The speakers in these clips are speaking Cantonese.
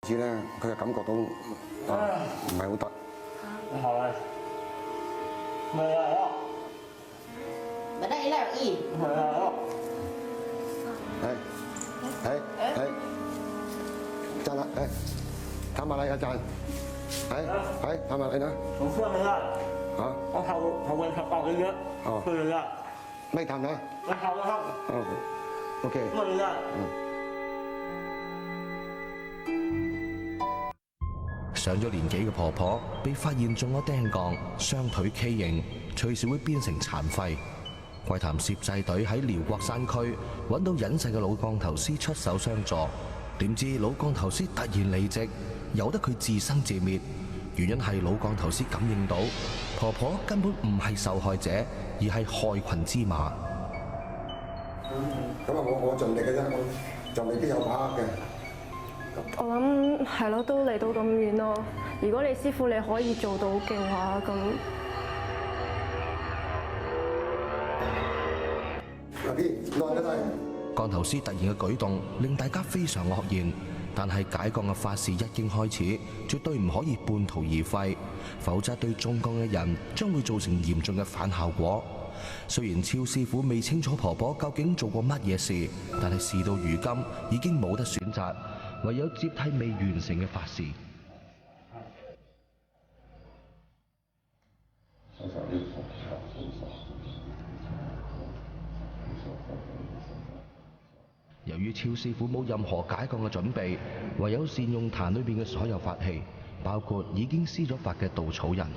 知咧，佢嘅感覺到唔係好得。好啦，咪嚟咯，มาได้แล้วอีก 咪嚟咯，站啦，探下你阿站，探下你啦，我出嚟啦，嚇，我頭運合爆嘅啫，去啦，咩探啊？我頭啦， OK，去啦。上咗年紀嘅婆婆被發現中咗釘槓，雙腿畸形，隨時會變成殘廢。桂潭攝製隊喺遼國山區揾到隱世嘅老降頭師出手相助，點知老降頭師突然離席，由得佢自生自滅。原因係老降頭師感應到婆婆根本唔係受害者，而係害群之馬。咁啊，我盡力嘅啫，就未必有把握嘅。我諗係咯，都嚟到咁遠咯。如果你師傅你可以做到嘅話，咁阿 B， 耐得滯。降頭師突然嘅舉動令大家非常愕然，但係解降嘅法事一經開始，絕對唔可以半途而廢，否則對中降嘅人將會造成嚴重嘅反效果。雖然超師傅未清楚婆婆究竟做過乜嘢事，但係事到如今已經冇得選擇，唯有接替未完成嘅法事。由於超師傅冇任何解降嘅準備，唯有善用壇裏邊嘅所有法器，包括已經施咗法嘅稻草人。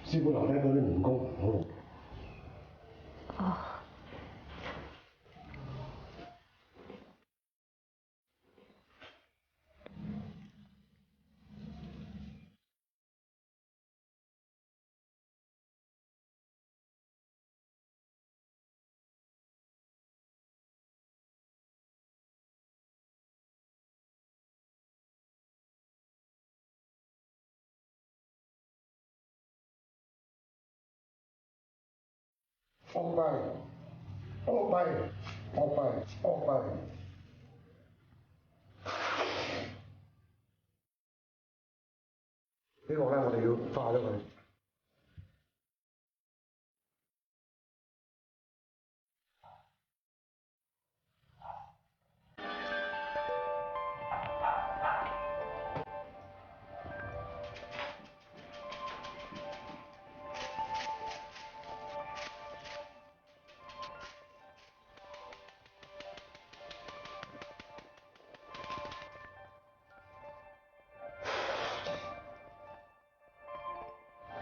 師傅留低嗰啲員工，好。哦。ออกไปออกไปออกไปออกไป呢個咧，我哋要化咗佢。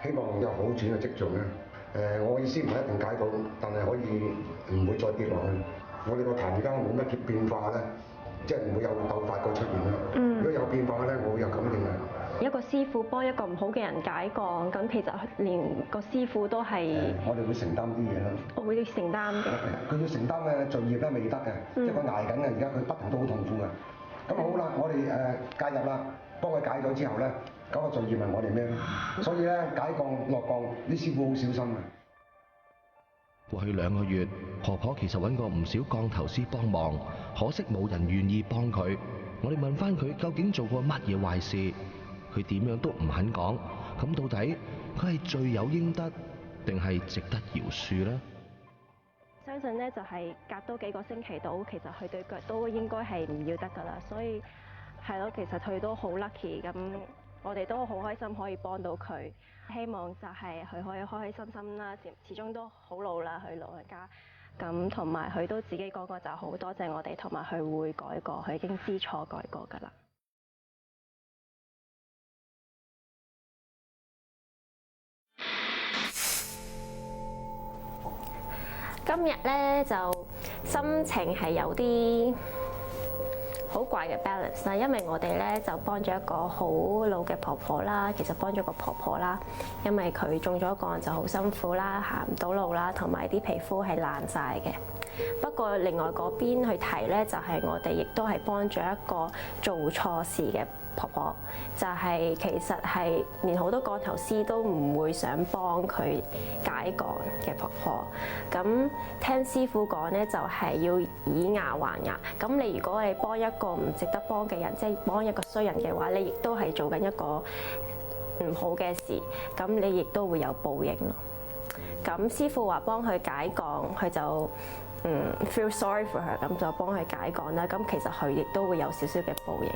希望有好轉嘅跡象咧。我意思唔係一定解到，但係可以唔會再跌落去。我哋個壇而家冇乜變化咧，即係唔會有鬥法個出現啦。如果有變化咧，我會有感應嘅。一個師傅幫一個唔好嘅人解降，咁其實連個師傅都係我哋會承擔啲嘢啦。我會承擔嘅。佢要承擔嘅罪業咧未得嘅，即係佢捱緊嘅，而家佢不停都好痛苦嘅。咁好啦，我哋介入啦，幫佢解咗之後咧，咁個罪業係我哋孭咯。所以咧解降落降，啲師傅好小心嘅。過去2個月，婆婆其實揾過唔少降頭師幫忙，可惜冇人願意幫佢。我哋問翻佢究竟做過乜嘢壞事，佢點樣都唔肯講。咁到底佢係罪有應得，定係值得饒恕呢？相信咧就係隔多幾個星期到，其實佢對腳都應該係唔要得㗎啦。所以係咯，其實佢都好 lucky，咁我哋都好開心可以幫到佢。希望就係佢可以開開心心啦，始終都好老啦，佢老人家。咁同埋佢都自己講過就好多謝我哋，同埋佢會改過，佢已經知錯改過㗎啦。今日咧就心情係有啲好怪嘅 balance 啦，因為我哋咧就幫咗一個好老嘅婆婆啦，其實幫咗個婆婆啦，因為佢中咗降就好辛苦啦，行唔到路啦，同埋啲皮膚係爛晒嘅。不過另外嗰邊去提咧，就係我哋亦都係幫咗一個做錯事嘅婆婆，就係其實係連好多降頭師都唔會想幫佢解降嘅婆婆。咁聽師傅講咧，就係要以牙還牙。咁你如果你幫一個唔值得幫嘅人，即係幫一個衰人嘅話，你亦都係做緊一個唔好嘅事，咁你亦都會有報應咯。咁師傅話幫佢解降，佢就feel sorry for her，咁就幫佢解降啦。咁其實佢亦都會有少少嘅報應。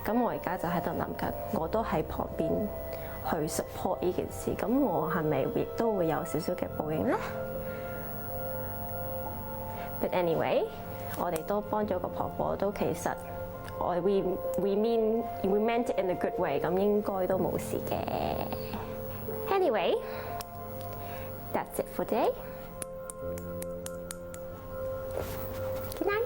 咁我而家就喺度諗緊，我都喺旁邊去 support 呢件事，咁我係咪亦都會有少少嘅報應咧 ？But anyway， 我哋都幫咗個婆婆，都其實we meant it in a good way， 咁應該都冇事嘅。Anyway，that's it for today。Good night。